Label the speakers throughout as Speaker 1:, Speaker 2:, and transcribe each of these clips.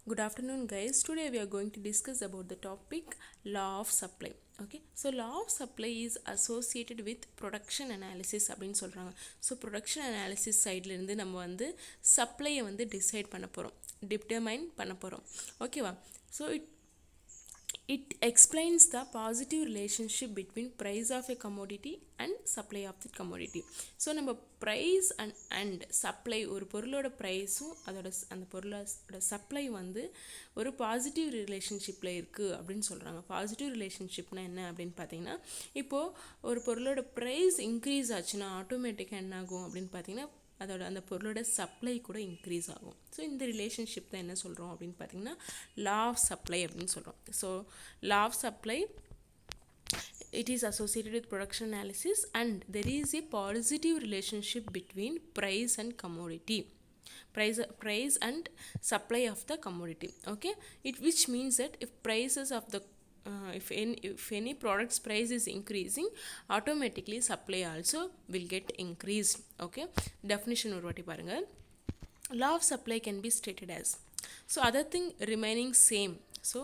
Speaker 1: Good afternoon guys. Today we are going to discuss about the topic law of supply. Okay, so law of supply is associated with production analysis அப்படின்னு சொல்கிறாங்க. So production analysis சைட்லேருந்து நம்ம வந்து சப்ளையை வந்து decide பண்ண போகிறோம், determine பண்ண போகிறோம். ஓகேவா? So it explains the positive relationship between price of a commodity and supply of the commodity. So நம்ம ப்ரைஸ் அண்ட் சப்ளை, ஒரு பொருளோட ப்ரைஸும் அந்த பொருளோட சப்ளை வந்து ஒரு பாசிட்டிவ் ரிலேஷன்ஷிப்பில் இருக்குது அப்படின்னு சொல்கிறாங்க. பாசிட்டிவ் ரிலேஷன்ஷிப்னா என்ன அப்படின்னு பார்த்தீங்கன்னா, இப்போது ஒரு பொருளோட ப்ரைஸ் இன்க்ரீஸ் ஆச்சுன்னா ஆட்டோமேட்டிக்காக என்ன ஆகும் அப்படின்னு பார்த்தீங்கன்னா, அந்த பொருளோட சப்ளை கூட இன்க்ரீஸ் ஆகும். ஸோ இந்த ரிலேஷன்ஷிப் தான் என்ன சொல்கிறோம் அப்படின்னு பார்த்தீங்கன்னா லா ஆஃப் சப்ளை அப்படின்னு சொல்கிறோம். So law of supply it is associated with production analysis and there is a positive relationship between price and commodity. Price and supply of the commodity. Okay, which means that if prices of the if any product's price is increasing, automatically supply also will get increased. Okay, definition ஒரு வாட்டி பாருங்க. Law of supply can be stated as, so other thing remaining same. So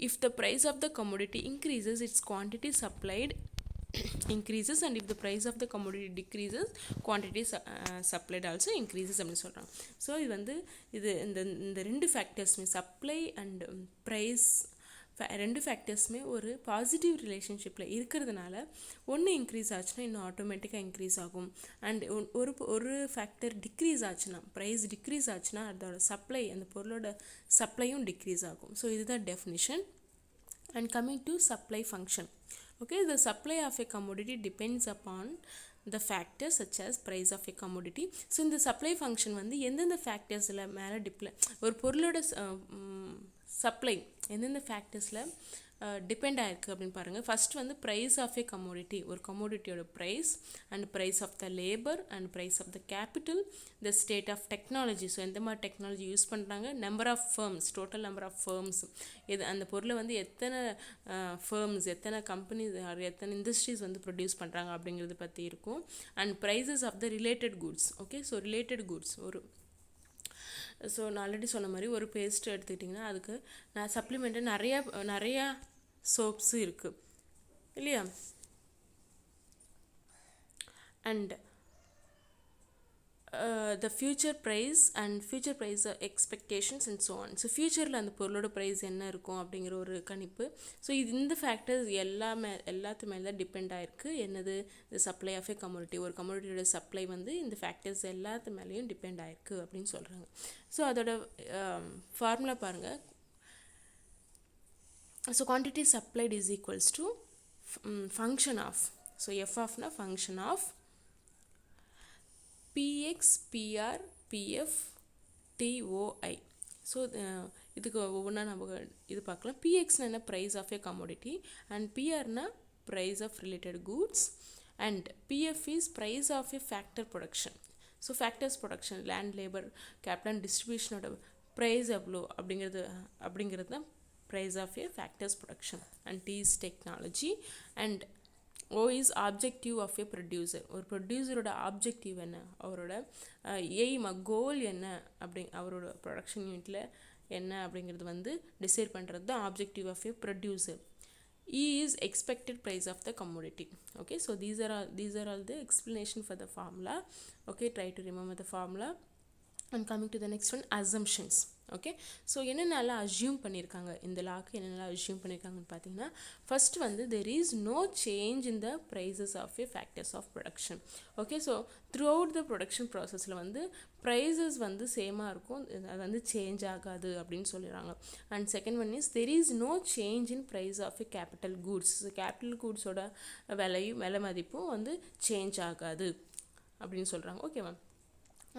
Speaker 1: if the price of the commodity increases, its quantity supplied increases, and if the price of the commodity decreases, quantity supplied also increases அப்படின்னு சொல்கிறாங்க. So இது வந்து இந்த ரெண்டு ஃபேக்டர்ஸுமே supply and price ரெண்டு ஃபேக்டர்ஸுமே ஒரு positive ரிலேஷன்ஷிப்பில் இருக்கிறதுனால ஒன்று இன்க்ரீஸ் ஆச்சுன்னா இன்னும் ஆட்டோமேட்டிக்காக இன்க்ரீஸ் ஆகும். அண்ட் ஒரு ஃபேக்டர் டிக்ரீஸ் ஆச்சுன்னா, ப்ரைஸ் டிக்ரீஸ் ஆச்சுன்னா அதோட சப்ளை, அந்த பொருளோட சப்ளையும் டிக்ரீஸ் ஆகும். ஸோ இதுதான் definition. And coming to supply function. Okay, the supply of a commodity depends upon the factors such as price of a commodity. So இந்த supply function வந்து எந்தெந்த ஃபேக்டர்ஸில் மேலே ஒரு பொருளோட சப்ளை எந்தெந்த ஃபேக்டர்ஸில் டிபெண்ட் ஆகிருக்கு அப்படின்னு பாருங்கள். ஃபர்ஸ்ட் வந்து ப்ரைஸ் ஆஃப் ஏ கமோடிட்டி, ஒரு கமோடிட்டியோட price and price of the labour and price of the capital, the state of technology, so எந்த மாதிரி டெக்னாலஜி யூஸ் பண்ணுறாங்க, number of firms, total number of firms, இது அந்த பொருளை வந்து எத்தனை ஃபர்ம்ஸ், எத்தனை கம்பெனிஸ், எத்தனை இண்டஸ்ட்ரீஸ் வந்து ப்ரொடியூஸ் பண்ணுறாங்க அப்படிங்கிறது பற்றி இருக்கும். And prices of the related goods. Okay, so related goods so நான் ஆல்ரெடி சொன்ன மாதிரி ஒரு பேஸ்ட் எடுத்துக்கிட்டிங்கன்னா அதுக்கு நான் சப்ளிமெண்ட்டு நிறையா சோப்ஸு இருக்குது இல்லையா. And the future price and future price expectations and so on. So ஃப்யூச்சரில் அந்த பொருளோட ப்ரைஸ் என்ன இருக்கும் அப்படிங்கிற ஒரு கணிப்பு. ஸோ இந்த ஃபேக்டர்ஸ் எல்லாத்து மேலே தான் டிபெண்ட் ஆகிருக்கு. என்னது, இந்த சப்ளை ஆஃப் ஏ கமோடிட்டி, ஒரு கமோடிட்டியோட சப்ளை வந்து இந்த ஃபேக்டர்ஸ் எல்லாத்து மேலேயும் டிபெண்ட் ஆகிருக்கு அப்படின்னு சொல்கிறாங்க. ஸோ அதோட ஃபார்முலா பாருங்கள். So quantity supplied is equals to function of, so F ஆஃப்னா function of PX PR PF TOI. So இதுக்கு ஒவ்வொன்றா நம்ம இது பார்க்கலாம். பிஎக்ஸ்னா என்ன, price of a commodity, and பிஆர்னா price of related goods, and PF is price of a factor production. So factors production, land, labour, capital, டிஸ்ட்ரிபியூஷனோட ப்ரைஸ் எவ்வளோ அப்படிங்கிறது தான் price of a factors production. And T is technology, and O is objective of a producer. ஒரு ப்ரொடியூசரோட objective என்ன, அவரோட aim, கோல் என்ன, அவரோட production யூனிட்டில் என்ன அப்படிங்கிறது வந்து டிசைட் பண்ணுறது தான் objective of a producer. E is expected price of the commodity. Okay, so these are all the explanation for the formula. Okay, try to remember the formula. And coming to the next one, assumptions. Okay, so என்னென்னலாம் assume பண்ணியிருக்காங்க, இந்த லாக்கு என்னென்னலாம் assume பண்ணியிருக்காங்கன்னு பார்த்தீங்கன்னா, first வந்து there is no change in the prices of a factors of production. Okay, so throughout the production ப்ராசஸில் வந்து ப்ரைஸஸ் வந்து சேமாக இருக்கும், அது வந்து சேஞ்ச் ஆகாது அப்படின்னு சொல்லிடுறாங்க. And second one is there is no change in price of a capital goods. Capital கூட்ஸோட விலை மதிப்பும் வந்து சேஞ்ச் ஆகாது அப்படின்னு சொல்கிறாங்க. ஓகேவா?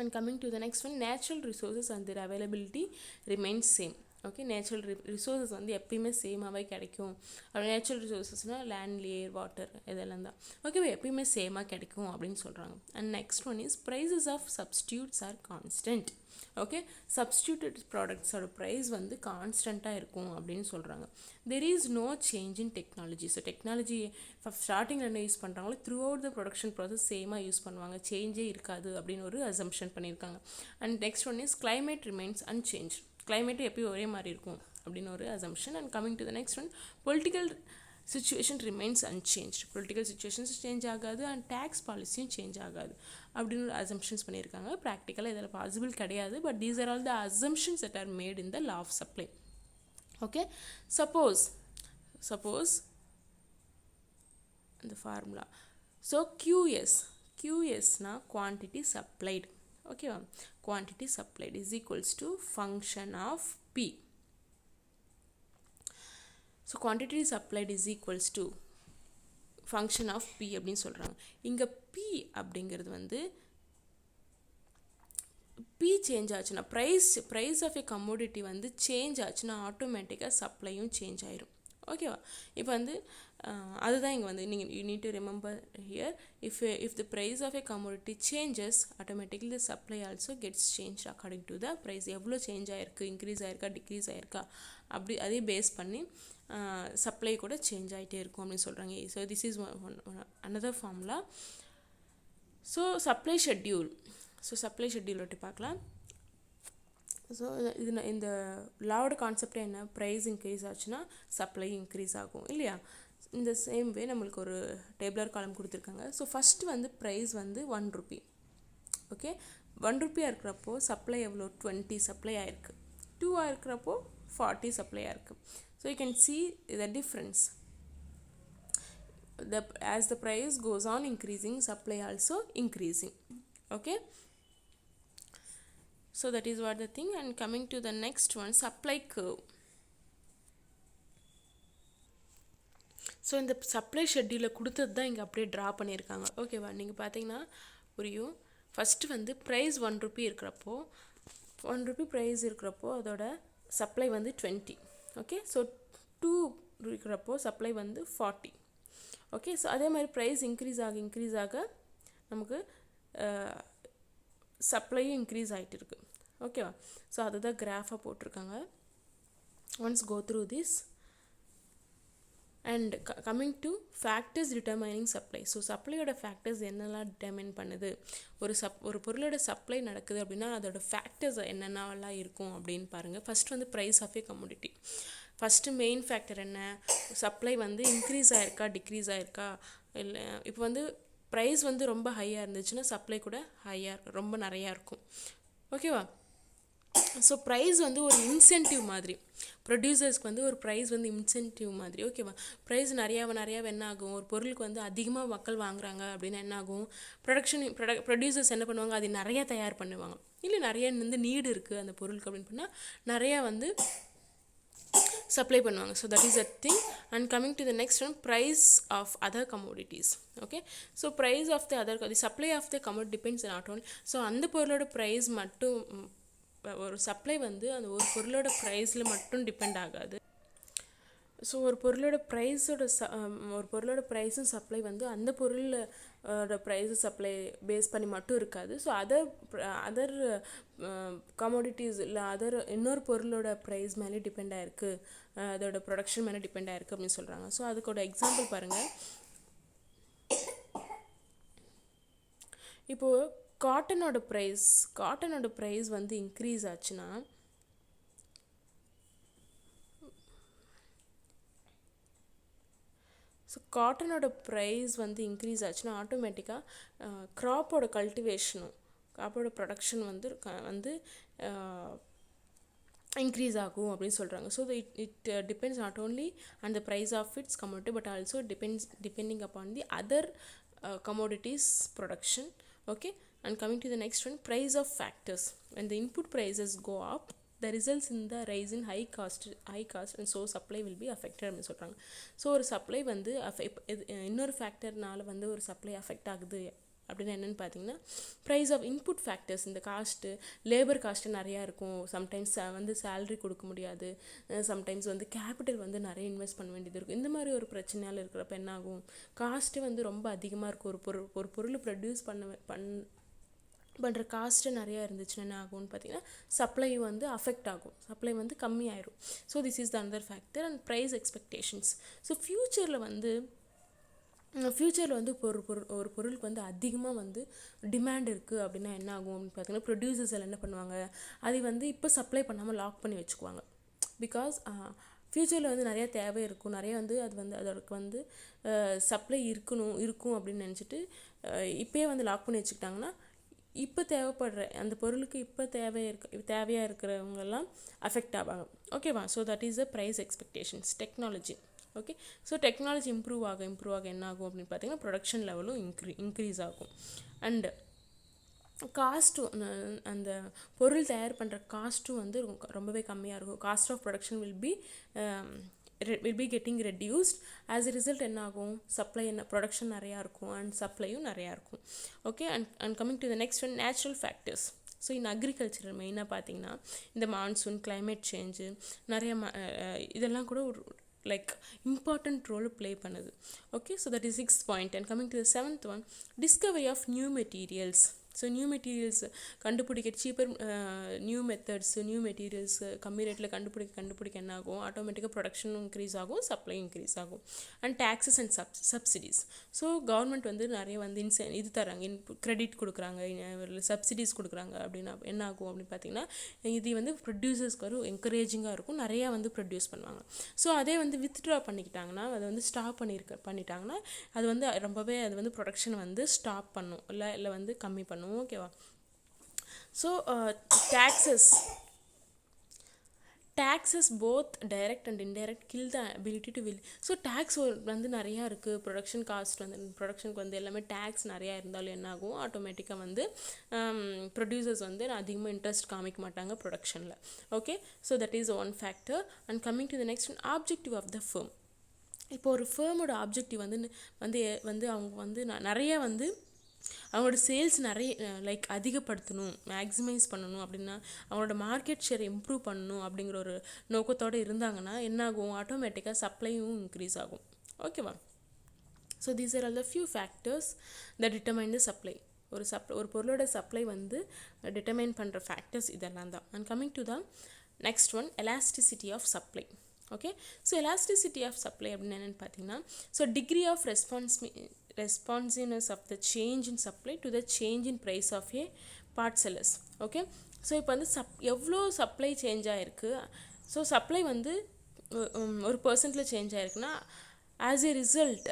Speaker 1: And coming to the next one, natural resources and their availability remains same. Okay, natural resources வந்து எப்பயுமே சேமாகவே கிடைக்கும். அப்படி நேச்சுரல் ரிசோர்ஸஸ்னால் லேண்ட், ஏர், வாட்டர் இதெல்லாம் தான் ஓகேவா, எப்பயுமே சேமாக கிடைக்கும் அப்படின்னு சொல்கிறாங்க. And next one is prices of substitutes are constant. Okay, substituted ப்ராடக்ட்ஸோட ப்ரைஸ் வந்து கான்ஸ்டண்ட்டாக இருக்கும் அப்படின்னு சொல்கிறாங்க. There is no change in technology. So technology ஸ்டார்டிங்கில் என்ன யூஸ் பண்ணுறாங்களோ throughout the production process சேமாக யூஸ் பண்ணுவாங்க, சேஞ்சே இருக்காது அப்படின்னு ஒரு அசம்ஷன் பண்ணியிருக்காங்க. And next one is climate remains unchanged. climate எப்பயும் ஒரே மாதிரி இருக்கும் அப்படின்னு ஒரு assumption. And coming to the next one, political situation remains unchanged. Political situations change ஆகாது and tax policyயும் change ஆகாது அப்படின்னு ஒரு assumptions பண்ணியிருக்காங்க. ப்ராக்டிக்கலாக இதில் பாசிபிள் கிடையாது, but these are all the assumptions that are made in the law of supply. Okay, suppose the formula, so QS na quantity supplied, okay, quantity supplied is equals to function of P. So quantity supplied is equals to function of P அப்படின்னு சொல்கிறாங்க. இங்கே P அப்படிங்கிறது வந்து P change ஆச்சுன்னா price of a commodity வந்து change ஆச்சுன்னா ஆட்டோமேட்டிக்காக சப்ளையும் change ஆயிரும். ஓகேவா? இப்போ வந்து அதுதான் இங்கே வந்து நீங்கள் you need to remember here, if the price of a commodity changes automatically the supply also gets change according to the price. எவ்வளோ சேஞ்ச் ஆகிருக்கு, இன்க்ரீஸ் ஆகிருக்கா, டிக்ரீஸ் ஆகிருக்கா, அப்படி அதே பேஸ் பண்ணி சப்ளை கூட சேஞ்ச் ஆகிட்டே இருக்கும் அப்படின்னு சொல்கிறாங்க. So this is another formula. So supply schedule பற்றி பார்க்கலாம். ஸோ இது இந்த லாவோட கான்செப்டே என்ன, ப்ரைஸ் இன்க்ரீஸ் ஆச்சுன்னா சப்ளை இன்க்ரீஸ் ஆகும் இல்லையா? இந்த சேம் வே நம்மளுக்கு ஒரு டேபிளர் காலம் கொடுத்துருக்காங்க. ஸோ ஃபஸ்ட்டு வந்து ப்ரைஸ் வந்து 1 ரூபி. ஓகே, 1 ரூபியாக இருக்கிறப்போ சப்ளை எவ்வளோ 20 சப்ளை ஆயிருக்கு. 2 இருக்கிறப்போ 40 சப்ளை ஆயிருக்கு. So you can see the difference. As the price goes on increasing, supply also increasing. Okay, so that is what the thing. And coming to the next one, supply curve. So இந்த supply ஷெட்யூலில் கொடுத்தது தான் இங்கே அப்படியே draw பண்ணியிருக்காங்க. ஓகேவா? நீங்கள் பார்த்தீங்கன்னா புரியும். ஃபஸ்ட்டு வந்து ப்ரைஸ் 1 ரூபி இருக்கிறப்போ 1 ரூபி ப்ரைஸ் இருக்கிறப்போ அதோட சப்ளை வந்து 20. ஓகே, ஸோ 2 இருக்கிறப்போ சப்ளை வந்து 40. ஓகே, ஸோ அதே மாதிரி ப்ரைஸ் இன்க்ரீஸ் ஆக நமக்கு சப்ளையும் இன்க்ரீஸ் ஆகிட்டு இருக்கு. ஓகேவா? ஸோ அதுதான் கிராஃபாக போட்டிருக்காங்க. Once go through this. And coming to factors determining supply. So சப்ளையோட ஃபேக்டர்ஸ் என்னெல்லாம் டிட்டர்மைன் பண்ணுது, ஒரு பொருளோட சப்ளை நடக்குது அப்படின்னா அதோட ஃபேக்டர்ஸ் என்னென்னலாம் இருக்கும் அப்படின்னு பாருங்கள். ஃபஸ்ட் வந்து price of a commodity. First main factor என்ன, சப்ளை வந்து இன்க்ரீஸ் ஆகிருக்கா, டிக்ரீஸ் ஆகிருக்கா. இல்லை இப்போ வந்து ப்ரைஸ் வந்து ரொம்ப ஹையாக இருந்துச்சுன்னா சப்ளை கூட ரொம்ப நிறையா இருக்கும். ஓகேவா? ஸோ ப்ரைஸ் வந்து ஒரு இன்சென்டிவ் மாதிரி, ப்ரொடியூசர்ஸ்க்கு வந்து ஒரு ப்ரைஸ் வந்து இன்சென்டிவ் மாதிரி. ஓகேவா? ப்ரைஸ் நிறையாவை என்ன ஆகும், ஒரு பொருளுக்கு வந்து அதிகமாக மக்கள் வாங்குறாங்க அப்படின்னா என்ன ஆகும், ப்ரொடியூசர்ஸ் என்ன பண்ணுவாங்க, அது நிறையா தயார் பண்ணுவாங்க. இல்லை நிறைய வந்து நீடு இருக்குது அந்த பொருளுக்கு அப்படின்னு பண்ணால் நிறையா வந்து supply பண்ணுவாங்க. So that is a thing. And coming to the next one, price of other commodities. Okay, so price of the supply of the commodity depends not on, so அந்த பொருளோட price மட்டும் ஒரு சப்ளை வந்து அந்த ஒரு பொருளோட ப்ரைஸில் மட்டும் டிபெண்ட் ஆகாது. ஸோ ஒரு பொருளோட ப்ரைஸும் சப்ளை வந்து அந்த பொருளோட ப்ரைஸு சப்ளை பேஸ் பண்ணி மட்டும் இருக்காது. ஸோ அதர் கமோடிட்டிஸ் இல்லை இன்னொரு பொருளோட ப்ரைஸ் மேலே டிபெண்ட் ஆகிருக்கு, அதோட ப்ரொடக்ஷன் மேலே டிபெண்ட் ஆகிருக்கு அப்படின்னு சொல்கிறாங்க. ஸோ அதுக்கோட எக்ஸாம்பிள் பாருங்கள். இப்போது காட்டனோட ப்ரைஸ் வந்து இன்க்ரீஸ் ஆச்சுன்னா ஸோ காட்டனோட ப்ரைஸ் வந்து இன்க்ரீஸ் ஆச்சுன்னா ஆட்டோமேட்டிக்காக க்ராப்போட ப்ரொடக்ஷன் வந்து இன்க்ரீஸ் ஆகும் அப்படின்னு சொல்கிறாங்க. So it depends not only on the price of its commodity but also depending upon the other commodities production. Okay, and coming to the next one, price of factors. When the input prices go up, the results in the rise in high cost and so supply will be affected அப்படின்னு சொல்கிறாங்க. So ஒரு supply வந்து இன்னொரு ஃபேக்டர்னால வந்து ஒரு supply affect ஆகுது அப்படின்னு என்னென்னு பார்த்தீங்கன்னா, ப்ரைஸ் ஆஃப் இன்புட் ஃபேக்டர்ஸ், இந்த காஸ்ட்டு லேபர் காஸ்ட்டு நிறையா இருக்கும். சம்டைம்ஸ் வந்து சேலரி கொடுக்க முடியாது, சம்டைம்ஸ் வந்து கேபிட்டல் வந்து நிறைய இன்வெஸ்ட் பண்ண வேண்டியது இருக்கும். இந்த மாதிரி ஒரு பிரச்சனையால் இருக்கிறப்ப என்ன ஆகும், காஸ்ட்டு வந்து ரொம்ப அதிகமாக இருக்கும். ஒரு பொருள் ப்ரொடியூஸ் பண்ணுற காஸ்ட்டு நிறையா இருந்துச்சுன்னா என்ன ஆகும்னு பார்த்தீங்கன்னா சப்ளை வந்து அஃபெக்ட் ஆகும், சப்ளை வந்து கம்மியாயிரும். So this is the another factor. And price expectations. So ஃப்யூச்சரில் வந்து ஃப்யூச்சரில் வந்து ஒரு பொருளுக்கு வந்து அதிகமாக வந்து டிமாண்ட் இருக்குது அப்படின்னா என்ன ஆகும் அப்படின்னு பார்த்தீங்கன்னா ப்ரொடியூசர்ஸ் எல்லாம் என்ன பண்ணுவாங்க, அதை வந்து இப்போ சப்ளை பண்ணாமல் லாக் பண்ணி வச்சுக்குவாங்க. பிகாஸ் ஃப்யூச்சரில் வந்து நிறையா தேவை இருக்கும், நிறைய வந்து அது வந்து அதற்கு வந்து சப்ளை இருக்கும் அப்படின்னு நினச்சிட்டு இப்போயே வந்து லாக் பண்ணி வச்சுக்கிட்டாங்கன்னா இப்போ தேவைப்படுற அந்த பொருளுக்கு இப்போ தேவையாக இருக்கிறவங்கெல்லாம் அஃபெக்ட் ஆவாங்க. ஓகேவா? So that is the price expectations. Technology. Okay, so technology improve ஆக என்ன ஆகும் அப்படின்னு பார்த்தீங்கன்னா ப்ரொடக்ஷன் லெவலும் இன்க்ரீஸ் ஆகும். அண்டு காஸ்ட்டும் அந்த பொருள் தயார் பண்ணுற காஸ்ட்டும் வந்து ரொம்பவே கம்மியாக இருக்கும். Cost of production will be getting reduced. As a result என்ன ஆகும், ப்ரொடக்ஷன் நிறையா இருக்கும் அண்ட் சப்ளையும் நிறையா இருக்கும். Okay, and coming to the next one, natural factors. So in agriculture மெயினாக பார்த்தீங்கன்னா இந்த மான்சூன், கிளைமேட் சேஞ்சு, நிறைய இதெல்லாம் கூட ஒரு லைக் இம்பார்ட்டண்ட் ரோல் ப்ளே பண்ணுது. Okay, so that is 6th point. And coming to the 7th one, discovery of new materials. So new materials கண்டுபிடிக்க cheaper new methods, new materials கம்மி ரேட்டில் கண்டுபிடிக்க என்ன ஆகும், ஆட்டோமேட்டிக்காக ப்ரொடக்ஷனும் இன்க்ரீஸ் ஆகும், சப்ளையும் இன்க்ரீஸ் ஆகும். And taxes and subsidies. So government வந்து நிறைய வந்து இது தராங்க, கிரெடிட் கொடுக்குறாங்க, சப்சிடிஸ் கொடுக்குறாங்க. அப்படின்னா என்ன ஆகும் அப்படின்னு பார்த்தீங்கன்னா இது வந்து ப்ரொடியூசர்ஸ்க்கு ஒரு என்கரேஜிங்காக இருக்கும், நிறையா வந்து ப்ரொடியூஸ் பண்ணுவாங்க. ஸோ அதே வந்து வித்ட்ரா பண்ணிக்கிட்டாங்கன்னா, அதை வந்து ஸ்டாப் பண்ணிட்டாங்கன்னா அது வந்து ரொம்பவே அது வந்து ப்ரொடக்ஷன் வந்து ஸ்டாப் பண்ணும், இல்லை வந்து கம்மி பண்ணும். ஓகேவா? So taxes both direct and indirect kill the ability to will. So taxes வந்து நிறையா இருக்குது. ப்ரொடக்ஷனுக்கு வந்து எல்லாமே டேக்ஸ் நிறையா இருந்தாலும் என்ன ஆகும், ஆட்டோமேட்டிக்காக வந்து ப்ரொடியூசர்ஸ் வந்து அதிகமாக இன்ட்ரெஸ்ட் காமிக்க மாட்டாங்க ப்ரொடக்ஷனில். Okay, so that is one factor. And coming to the next one, objective of the firm. இப்போ ஒரு ஃபேர்மோட ஆப்ஜெக்டிவ் வந்து அவங்க வந்து நிறைய வந்து அவங்களோட சேல்ஸ் நிறைய லைக் அதிகப்படுத்தணும், மேக்ஸிமைஸ் பண்ணணும் அப்படின்னா, அவங்களோட மார்க்கெட் ஷேர் இம்ப்ரூவ் பண்ணணும் அப்படிங்கிற ஒரு நோக்கத்தோடு இருந்தாங்கன்னா என்னாகும், ஆட்டோமேட்டிக்காக சப்ளையும் இன்க்ரீஸ் ஆகும். ஓகேவா? So these are all the few factors that determine the supply. ஒரு பொருளோட சப்ளை வந்து டிட்டர்மைன் பண்ணுற ஃபேக்டர்ஸ் இதெல்லாம் தான். And coming to the next one, elasticity of supply. Okay, so elasticity of supply அப்படின்னு என்னென்னு பார்த்தீங்கன்னா, so degree of responsiveness of the change in supply to the change in price of a part sellers. Okay, so இப்போ வந்து எவ்வளோ supply change ஆகிருக்கு, so supply வந்து ஒரு பர்சன்ட்டில் change ஆகிருக்குன்னா as a result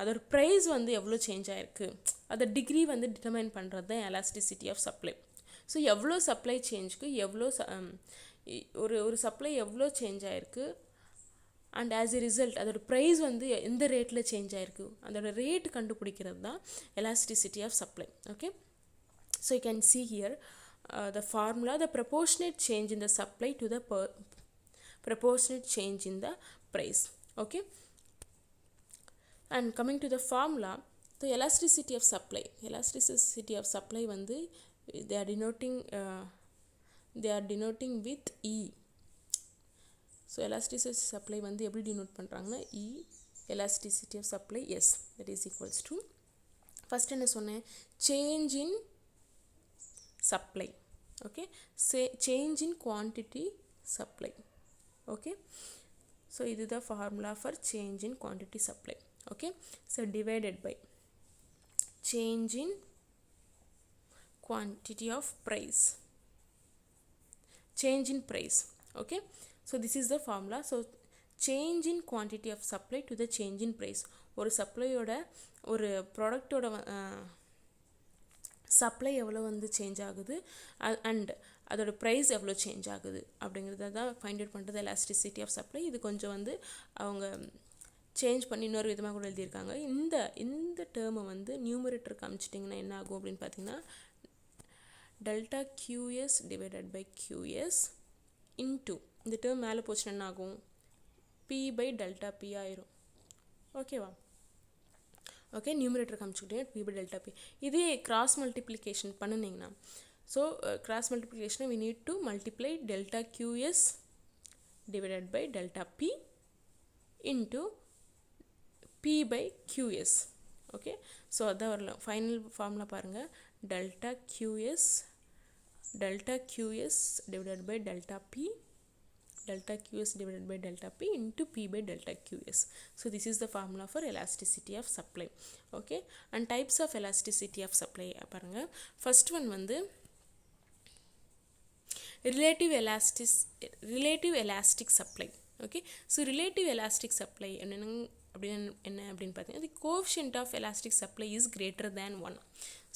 Speaker 1: அதோட ப்ரைஸ் வந்து எவ்வளோ சேஞ்ச் ஆகிருக்கு, அதை டிகிரி வந்து டிட்டர்மைன் பண்ணுறது தான் எலாஸ்டிசிட்டி ஆஃப் சப்ளை. ஸோ எவ்வளோ சப்ளை சேஞ்சுக்கு எவ்வளோ ஒரு சப்ளை எவ்வளோ சேஞ்ச் ஆகிருக்கு அண்ட் ஆஸ் எ ரிசல்ட் அதோட ப்ரைஸ் வந்து எந்த ரேட்டில் சேஞ்ச் ஆகிருக்கு, அதோட ரேட் கண்டுபிடிக்கிறது தான் elasticity of supply. Okay, so you can see here the formula, the proportionate change in the supply to the proportionate change in the price. Okay, and coming to the formula, the elasticity of supply வந்து they are denoting with E. So elasticity supply வந்து எப்படி denote பண்ணுறாங்கன்னா E, elasticity of supply S, that is equals to, first என்ன சொன்னேன், change in supply. Okay, change in quantity supply. Okay, so இதுதான் formula for change in quantity supply. Okay, so divided by change in quantity of price, change in price. Okay, so this is the formula. So change in quantity of supply to the change in price. ஒரு சப்ளையோட ஒரு ப்ராடக்டோட supply எவ்வளோ வந்து change ஆகுது and அதோட price எவ்வளோ change ஆகுது அப்படிங்கிறத தான் ஃபைண்ட் அவுட் பண்ணுறது எலாஸ்டிசிட்டி ஆஃப் சப்ளை. இது கொஞ்சம் வந்து அவங்க சேஞ்ச் பண்ணி இன்னொரு விதமாக கூட எழுதியிருக்காங்க. இந்த டேர்மை வந்து நியூமரேட்டர் காமிச்சிட்டிங்கன்னா என்ன ஆகும் அப்படின்னு பார்த்தீங்கன்னா, delta QS divided by QS into இந்த டேர்ம் மேலே போச்சுன்னா என்ன ஆகும், P/Δp ஆயிரும். ஓகேவா? ஓகே, நியூமரேட்டர் காமிச்சுக்கிட்டே P/Δp. இதே கிராஸ் மல்டிப்ளிகேஷன் பண்ணினீங்கன்னா, ஸோ கிராஸ் மல்டிப்ளிகேஷனை we need to multiply delta QS divided by delta P into P/QS. Okay, so அதான் வரலாம். ஃபைனல் ஃபார்முலா பாருங்கள், delta QS divided by delta P delta qs divided by delta p into p by delta qs. So this is the formula for elasticity of supply. Okay, and types of elasticity of supply பாருங்க. First one வந்து relative elastic supply. Okay, so relative elastic supply அப்படின்னு பார்த்தீங்கன்னா the coefficient of elastic supply is greater than 1.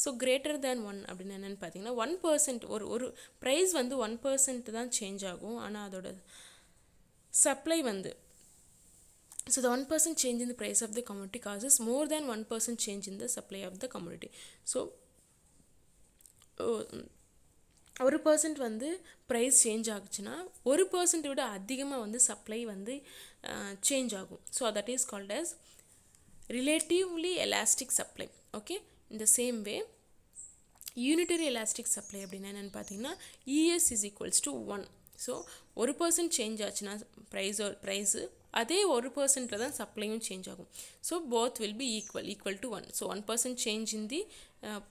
Speaker 1: So greater than 1 அப்படின்னு என்னென்னு பார்த்தீங்கன்னா 1% ஒரு price வந்து 1% தான் சேஞ்ச் ஆகும். ஆனால் அதோட சப்ளை வந்து so the 1% change in the price of the commodity causes more than 1% change in the supply of the commodity. So 1% வந்து ப்ரைஸ் சேஞ்ச் ஆகுச்சுன்னா 1% விட அதிகமாக வந்து சப்ளை வந்து சேஞ்ச் ஆகும். So that is called as relatively elastic supply. Okay, in the same way unitary elastic supply அப்படின்னா என்னென்னு பார்த்தீங்கன்னா ES is equals to 1. So 1% change ஆச்சுன்னா ப்ரைஸு அதே 1% தான் சப்ளையும் சேஞ்ச் ஆகும். So both will be equal to 1. So 1% change in the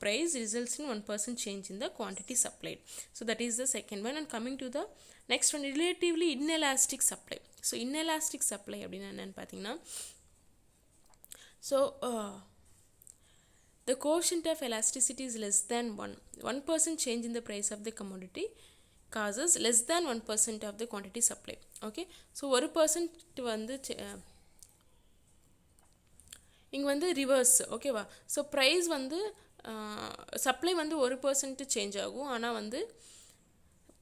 Speaker 1: price results in 1% change in the quantity supplied. So that is the second one. And coming to the next one, relatively inelastic supply. So inelastic supply அப்படின்னா என்னென்னு பார்த்தீங்கன்னா so the coefficient of elasticity is less than 1. 1% change in the price of the commodity causes less than 1% of the quantity supply. Okay, so 1% வந்து இங்கே வந்து reverse. ஓகேவா, so price வந்து supply வந்து 1% change ஆகும். ஆனால் வந்து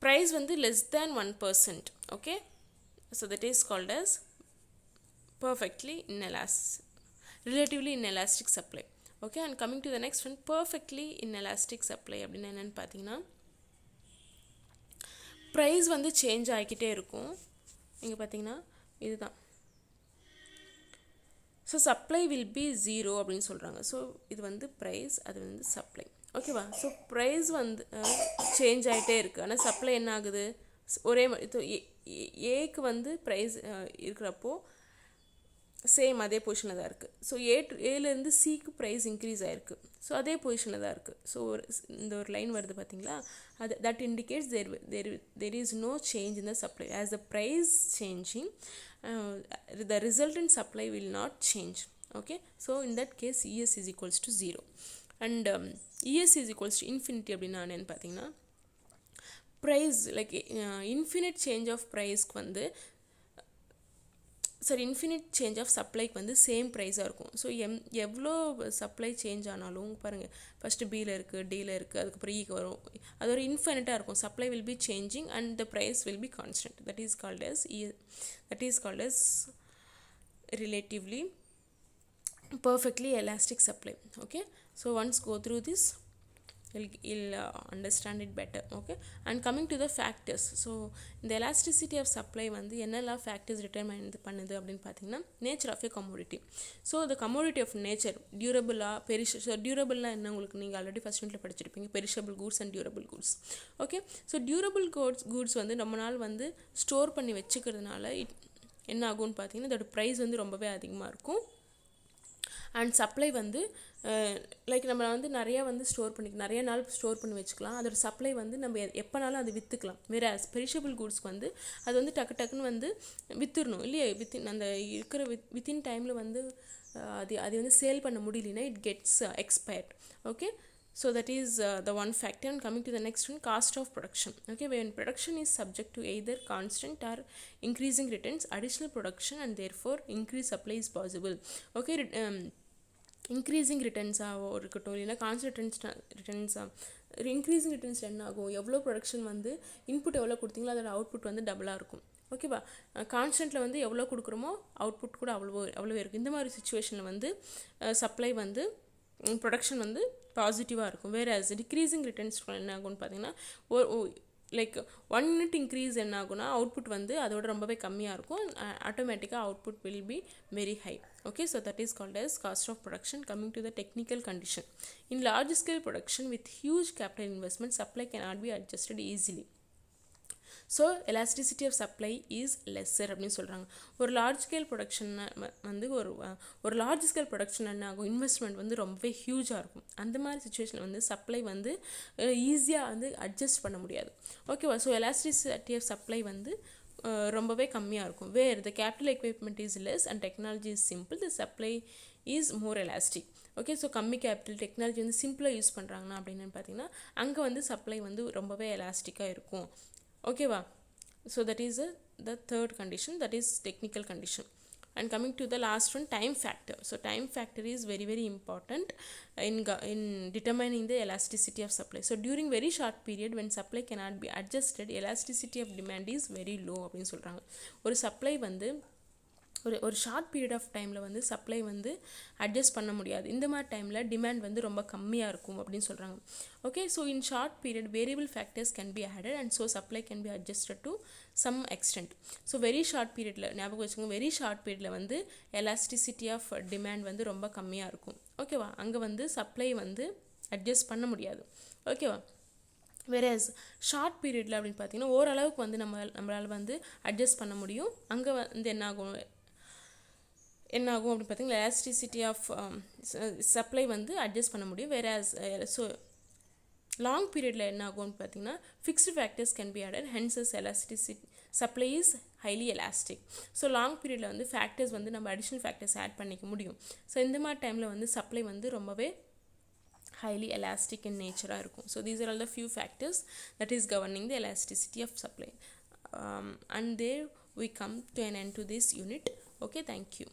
Speaker 1: ப்ரைஸ் வந்து less than 1%. Okay, so that is called as perfectly relatively inelastic supply. Okay, and coming to the next one, perfectly inelastic supply அப்படின்னா என்னென்னு பார்த்தீங்கன்னா ப்ரைஸ் வந்து சேஞ்ச் ஆகிக்கிட்டே இருக்கும். இங்கே பார்த்தீங்கன்னா இதுதான். ஸோ சப்ளை வில் பி 0 அப்படின்னு சொல்கிறாங்க. ஸோ இது வந்து ப்ரைஸ், அது வந்து சப்ளை. ஓகேவா, ஸோ ப்ரைஸ் வந்து சேஞ்ச் ஆகிட்டே இருக்குது. ஆனால் சப்ளை என்ன ஆகுது, ஒரே ஏக்கு வந்து ப்ரைஸ் இருக்கிறப்போ சேம் அதே பொசிஷனில் தான் இருக்குது. ஸோ ஏலேருந்து சிக்கு ப்ரைஸ் இன்க்ரீஸ் ஆகிருக்கு. ஸோ அதே பொசிஷனில் தான் இருக்குது. ஸோ இந்த ஒரு லைன் வருது பார்த்தீங்களா, அது that indicates there is no change in the supply. As the price changing, the resultant supply will not change. Okay, so in that case ES is equals to 0. And ES is equals to infinity அப்படின்னா என்னென்னு பார்த்தீங்கன்னா price like infinite change of ப்ரைஸ்க்கு வந்து infinite change of சப்ளைக்கு வந்து same ப்ரைஸாக இருக்கும். So எவ்வளோ supply change ஆனாலும் பாருங்கள், ஃபஸ்ட்டு பியில் இருக்குது, டியில் இருக்குது, அதுக்கப்புறம் ஈக்கு வரும். அது ஒரு இன்ஃபினிட்டாக இருக்கும். Supply will be changing and the price will be constant. That is called as relatively perfectly elastic supply. Okay, so once go through this you'll understand it better. Okay, and coming to the factors, so the elasticity of supply வந்து என்னெல்லாம் factors determine பண்ணுது அப்படின்னு பார்த்தீங்கன்னா nature of a commodity. So the commodity of nature durable-ஆ durable-னா என்ன, உங்களுக்கு நீங்கள் already first யூனிட்ல படிச்சிருப்பீங்க, perishable goods and durable goods. Okay, so durable goods வந்து ரொம்ப நாள் வந்து ஸ்டோர் பண்ணி வச்சுக்கிறதுனால என்ன ஆகும்னு பார்த்தீங்கன்னா இதோட ப்ரைஸ் வந்து ரொம்பவே அதிகமாக இருக்கும். அண்ட் சப்ளை வந்து லைக் நம்ம வந்து நிறையா வந்து நிறைய நாள் ஸ்டோர் பண்ணி வச்சுக்கலாம். அதோட சப்ளை வந்து நம்ம எப்போனாலும் அது விற்றுக்கலாம். வேறு பெரிஷபிள் கூட்ஸ்க்கு வந்து அது வந்து டக்குன்னு வந்து விற்றுடணும் இல்லையா, அந்த இருக்கிற வித்தின் டைமில் வந்து அது வந்து சேல் பண்ண முடியலன்னா it gets expired. Okay, so that is the one factor. And coming to the next one, cost of production. Okay, when production is subject to either constant or increasing returns, additional production and therefore increased supply is possible. Okay, increasing returns இருக்கட்டும் இல்லைன்னா constant ரிட்டர்ன்ஸாக increasing returns என்ன ஆகும், எவ்வளோ production வந்து input எவ்வளோ கொடுத்தீங்களோ அதோட output வந்து டபுளாக இருக்கும். ஓகேவா, கான்ஸ்டன்ட்டில் வந்து எவ்வளோ கொடுக்குறோமோ அவுட்புட் கூட அவ்வளோவே இருக்கும். இந்த மாதிரி சுச்சுவேஷனில் வந்து சப்ளை வந்து ப்ரொடக்ஷன் வந்து பாசிட்டிவாக இருக்கும். வேறு டிக்ரீஸிங் ரிட்டர்ன்ஸ் என்ன ஆகும்னு பார்த்தீங்கன்னா லைக் 1 யூனிட் இன்க்ரீஸ் என்ன ஆகும்னா அவுட்புட் வந்து அதோட ரொம்பவே கம்மியாக இருக்கும். ஆட்டோமேட்டிக்காக output will be very high. Okay, so that is called as cost of production. Coming to the technical condition, in large scale production with huge capital investment, supply cannot be adjusted easily. So elasticity of supply is lesser அப்படின்னு சொல்கிறாங்க. ஒரு large scale production வந்து ஒரு large scale production என்ன ஆகும், investment வந்து ரொம்பவே ஹியூஜாக இருக்கும். அந்த மாதிரி சுச்சுவேஷனில் வந்து சப்ளை வந்து ஈஸியாக வந்து அட்ஜஸ்ட் பண்ண முடியாது. ஓகேவா, ஸோ எலாஸ்டிசிட்டி ஆஃப் சப்ளை வந்து ரொம்பவே கம்மியாக இருக்கும். Where the capital equipment is less and technology is simple the supply is more elastic. Okay, so கம்மி கேபிட்டல் டெக்னாலஜி வந்து சிம்பிளாக யூஸ் பண்ணுறாங்கன்னா அப்படின்னு பார்த்தீங்கன்னா அங்கே வந்து சப்ளை வந்து ரொம்பவே எலாஸ்டிக்காக இருக்கும். ஓகேவா? So that is the third condition, that is technical condition. And coming to the last one, time factor. So time factor is very very important in determining the elasticity of supply. So during very short period when supply cannot be adjusted, elasticity of demand is very low அப்படின்னு சொல்கிறாங்க. ஒரு supply வந்து ஒரு short period of டைமில் வந்து supply வந்து adjust பண்ண முடியாது. இந்த மாதிரி டைமில் டிமாண்ட் வந்து ரொம்ப கம்மியாக இருக்கும் அப்படின்னு சொல்கிறாங்க. Okay, so in short period variable factors can be added and so supply can be adjusted to some extent. So very short பீரியடில் ஞாபகம் வச்சுக்கோங்க, வெரி ஷார்ட் பீரியடில் வந்து எலாஸ்டிசிட்டி ஆஃப் டிமாண்ட் வந்து ரொம்ப கம்மியாக இருக்கும். ஓகேவா? அங்கே வந்து சப்ளை வந்து அட்ஜஸ்ட் பண்ண முடியாது. ஓகேவா? வேறஸ் ஷார்ட் பீரியடில் அப்படின்னு பார்த்தீங்கன்னா ஓரளவுக்கு வந்து நம்மளால் வந்து அட்ஜஸ்ட் பண்ண முடியும். அங்கே வந்து என்ன ஆகும் அப்படின்னு பார்த்தீங்கன்னா எலாஸ்டிசிட்டி ஆஃப் சப்ளை வந்து அட்ஜஸ்ட் பண்ண முடியும். வேறஸ் ஸோ லாங் பீரியடில் என்ன ஆகும்னு பார்த்தீங்கன்னா fixed factors can be added, hence elasticity supply is highly elastic. So long பீரியடில் வந்து ஃபேக்டர்ஸ் வந்து நம்ம அடிஷ்னல் ஃபேக்டர்ஸ் ஆட் பண்ணிக்க முடியும். ஸோ இந்த மாதிரி டைமில் வந்து சப்ளை வந்து ரொம்பவே highly elastic in nature இருக்கும். So these are all the few factors that is governing the elasticity of supply. And there we come to an end to this unit. Okay, thank you.